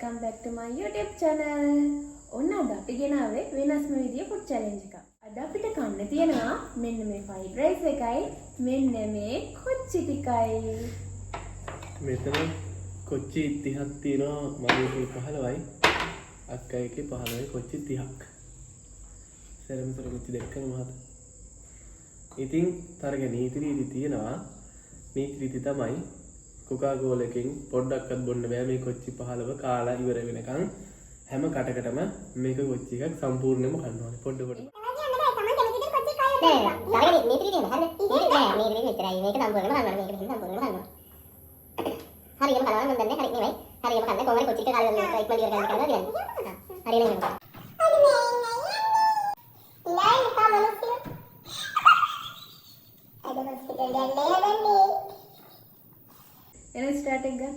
welcome back to my YouTube channel. ඔන්න අද අපි ගෙනාවේ වෙනස්ම විදිය food challenge එකක්. අද අපිට කන්න තියෙනවා මෙන්න මේ fried rice එකයි මෙන්න මේ කොච්චි ටිකයි. මෙතන කොච්චි 30ක් තියෙනවා මගේ 15යි අක්කයිගේ 15යි කොච්චි 30ක්. සරමතර කොච්චි දෙකම මහත. ඉතින් තරගේ නීති රීති තියෙනවා. නීති රීති තමයි කොකාකෝලා එකෙන් පොඩ්ඩක්වත් බොන්න බෑ මේ කොච්චි 15 කාලා ඉවර වෙනකන් හැම කටකටම මේක කොච්චි එකක් සම්පූර්ණයෙන්ම කන්න ඕනේ පොඩ පොඩ. තරගේ නීති රීති නේද? නීති රීති විතරයි මේක සම්පූර්ණයෙන්ම කන්න ඕනේ මේක සම්පූර්ණයෙන්ම කන්න ඕනේ. හරියම කනවා මම දන්නේ හරිය නෙමෙයි. හරියම කන්න කොහොමද කොච්චි එක කාලා ඉක්මන ඉවර කරන්න කියන්නේ. හරිය නෙමෙයි. එන ස්ටාර්ට් එක ගන්න.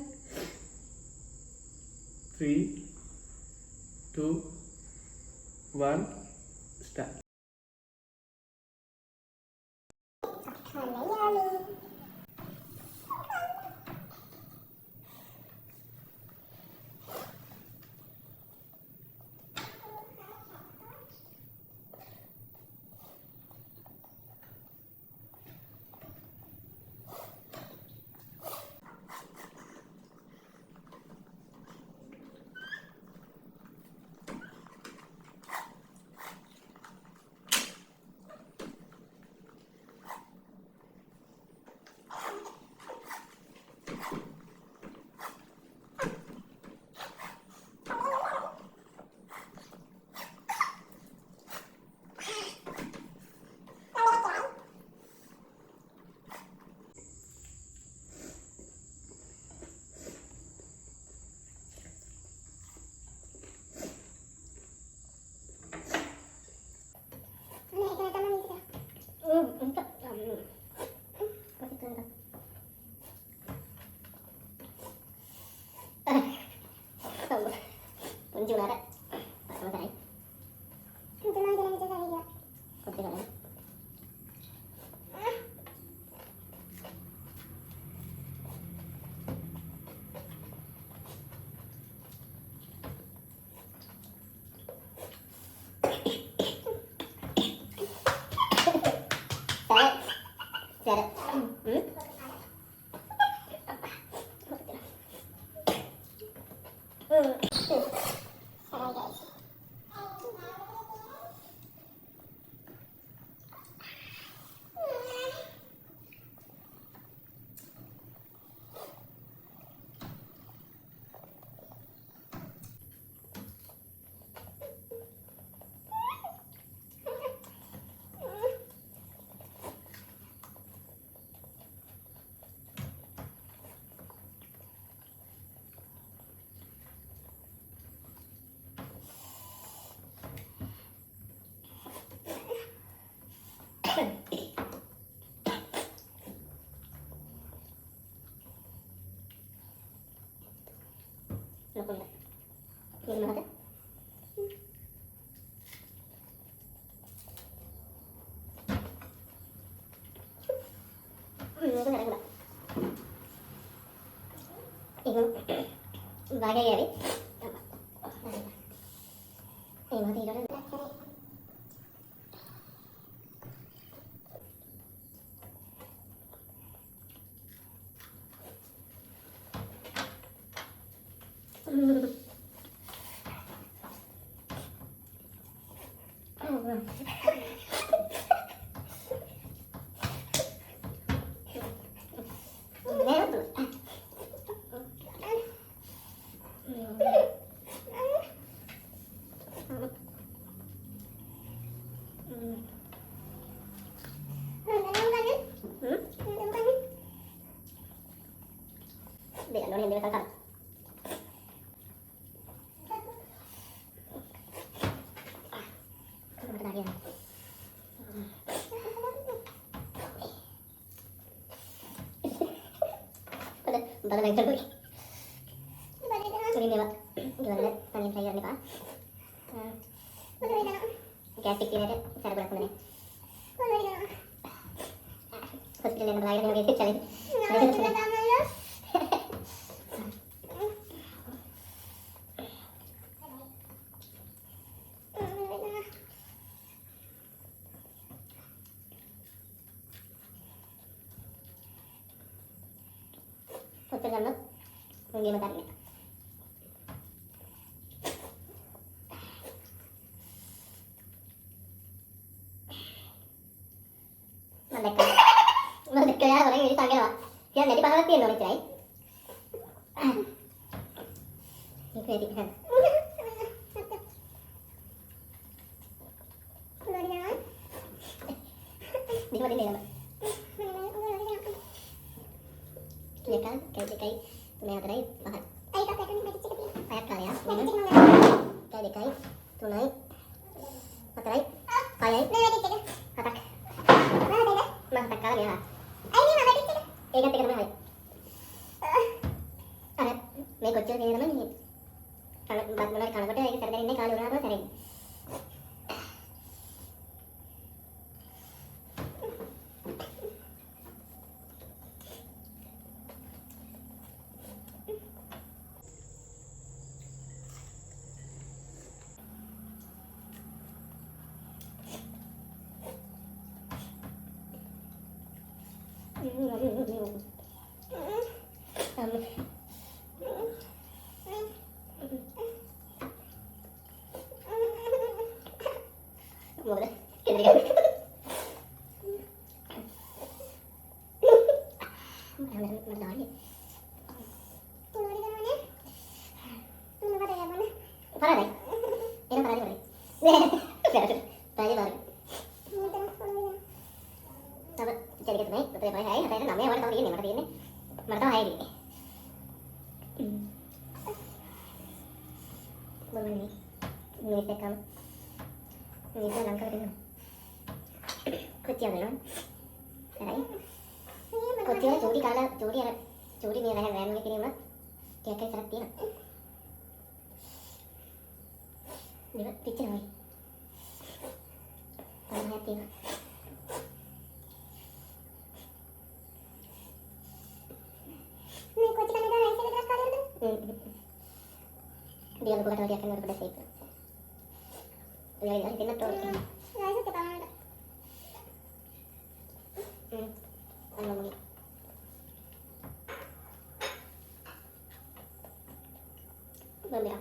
3 2 1 start. Kunci mana? Sama saya. Kunci mana jalan itu saya juga. Kunci mana? Saya. Look at that. You know that? Ini bagai ya, Bi? Ini mati dah. Biar lo yang dia kakak. Pada naik terus. Ini nih pak, gimana panen sayur nih pak? Gas stick ini ada cara buat mana? Hospital yang berlayar yang gitu cari. කරගන්න මුංගේම තරන්නේ. මම දැක්කා යාර වරෙන් ඉරි සංගනවා. කියන්න නැටි පහලක් තියෙනවා මෙච්චරයි. මේක ඇටි හරි. Di mana ni? Ni kan kai tunai apa tadi? Pahat. Ai kau kan ni cik cik. Pahat kali ya. Kai dekai tunai. Apa tadi? Payai. Ni lagi cik. Hatak. Mana beda? Mana hatak kali ya? Ai ni mana cik? Ega tiga mana? Ada. Me kocil ni nama ni. Kalau bat mana kalau kau ada sarjana ini kalau orang apa sarjana? Boleh, kiri kan? Mana ni? Tunggu di mana? Tunggu pada yang mana? Pada ni? Ini pada ni boleh. Tadi baru. Sabar, jadi kita ni, betul betul hai. Tapi namanya orang tahu dia ni, mana tahu hai dia. Boleh ni, ni sekam. Ini tu langkah kedua. Kecil kan? Serai. Kecil curi ni leher leher ni mah. Dia kayak serat dia. Dia kecil ni. Tangan hati. Ni kecil kan ada leher terus kali tu. Dia lupa kalau dia akan berpada siapa. Ya, kita tu. Ya, itu kita mana? Ano mo? Bamya.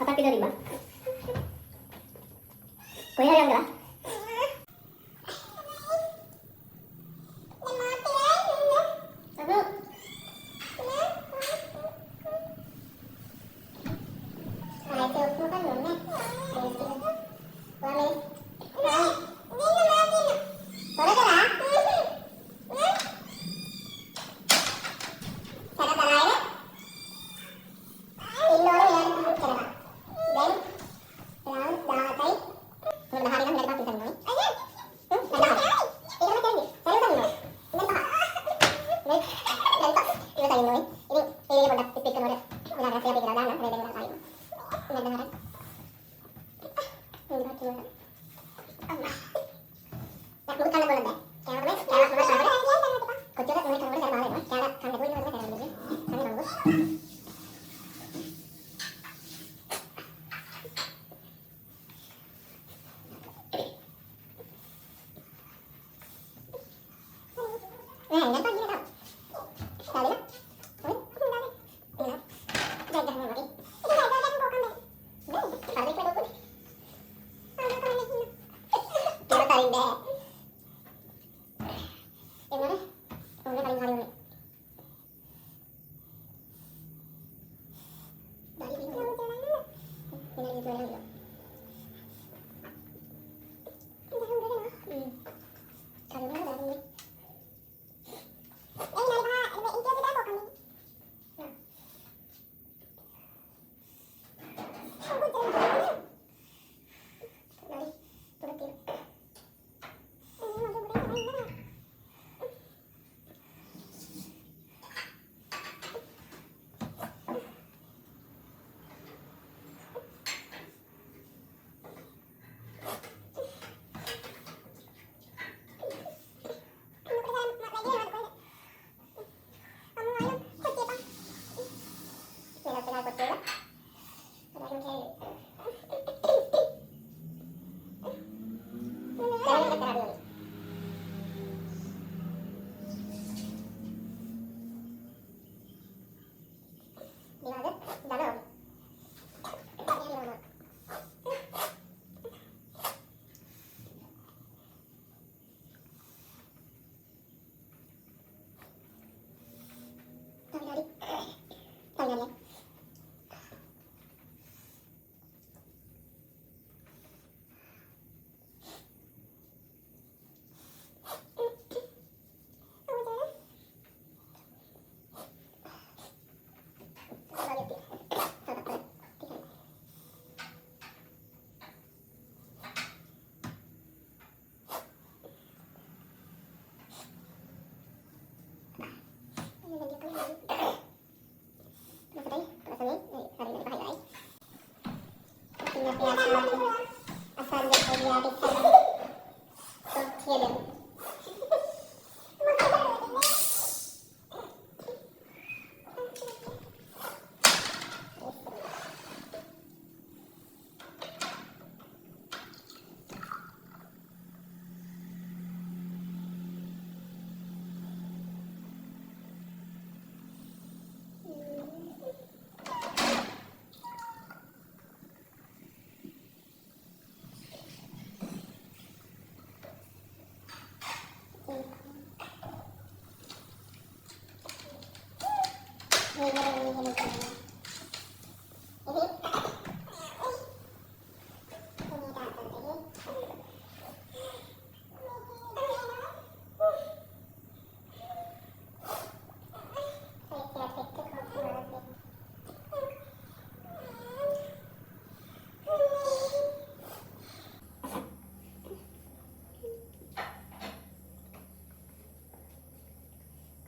Hatak kita riba. කොයි හරි අංගලා.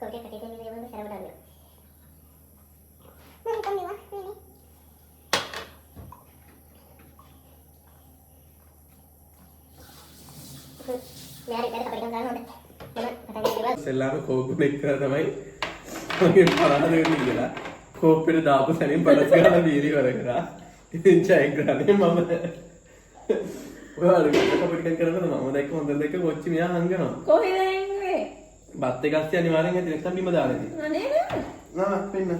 Kau dia kata dia ni memang cara berada. Mana kau ni wah ni? Mari kita pergi ke sana. Mana kata dia dua. සෙල්ලාම කෝප්පු එක්ක තමයි මගේ පරාද වෙන්නේ කියලා. කෝප්පෙට දාපු සැනින් බලස් ගන්න බීරි වර කරා. ඉතින් ජයග්‍රහණය මම ඔයාලා කපිටෙන් කරනද මම දැක්ක හොඳ දැක්ක කොච්චි මෙයා හංගනවා. කොහෙද එන්නේ? බත් එකක් ඇස්සේ අනිවාර්යෙන් ඇති නැත්නම් බිම දාලා ඉතින්. අනේ නා පෙන්න.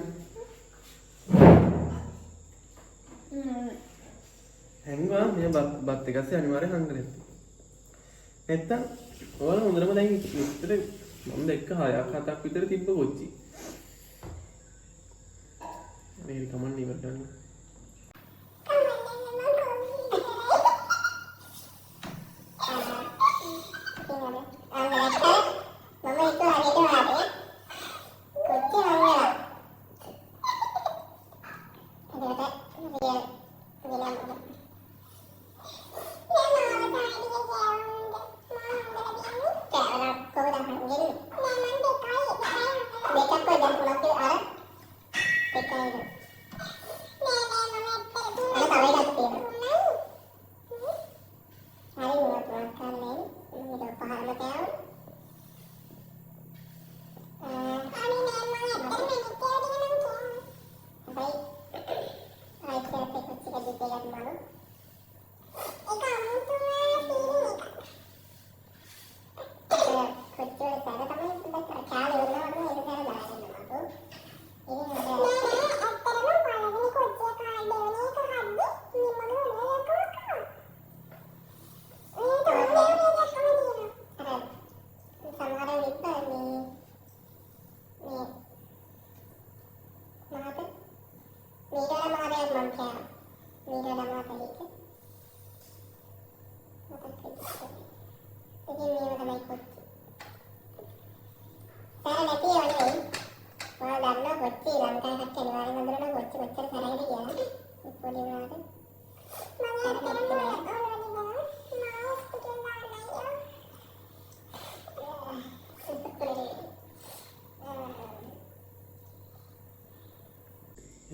හැංගුවා මේ බත් එක ඇස්සේ අනිවාර්යෙන් හංගරෙත්. නැත්තම් ඔයාලා හොඳටම දැන් විතර මම දැක්ක 6ක් 7ක් විතර තිබ්බ කොච්චි. මේක කමන්න ඉවර ගන්න.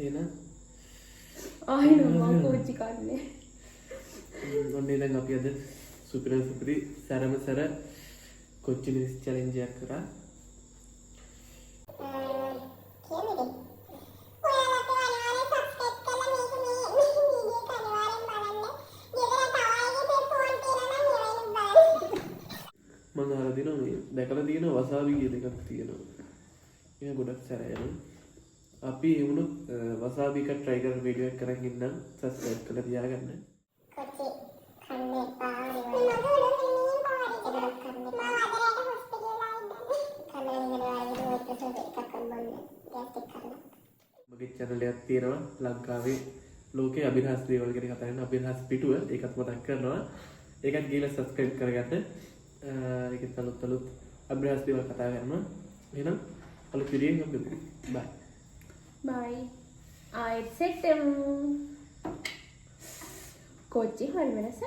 එහෙනම් ආයෙත් මම කොච්චි කන්නේ. ඔන්නේ දැන් අපි අද සුපිරි සැරම සැර කොච්චි මිනිස් චැලෙන්ජ් එකක් කරා. මම අහලා දිනවා මේ දැකලා තියෙනවා වසාබි කියලා එකක් තියෙනවා. ඒක ගොඩක් සැර යනවා. අපි ඒ වුණොත් වසාබි එක try කරන වීඩියෝ එක කරන් ඉන්නම් subscribe කරලා තියාගන්න. කොච්චි කන්නේ පාරේ මගේ channel එකක් තියෙනවා ලංකාවේ ලෝකේ අභිරහස් දේවල් ගැන කතා කරන අභිරහස් පිටුව ඒකත් මතක් කරනවා. ඒකත් ගිහලා subscribe කරගන්න. ඒකත් අලුත් අභිරහස් දේවල් කතා කරනවා. එහෙනම් අලුත් වීඩියෝ එකක් ගමු. bye. බයි. ආයෙත් සෙට් වෙමු. කොච්චි හරි වෙනස.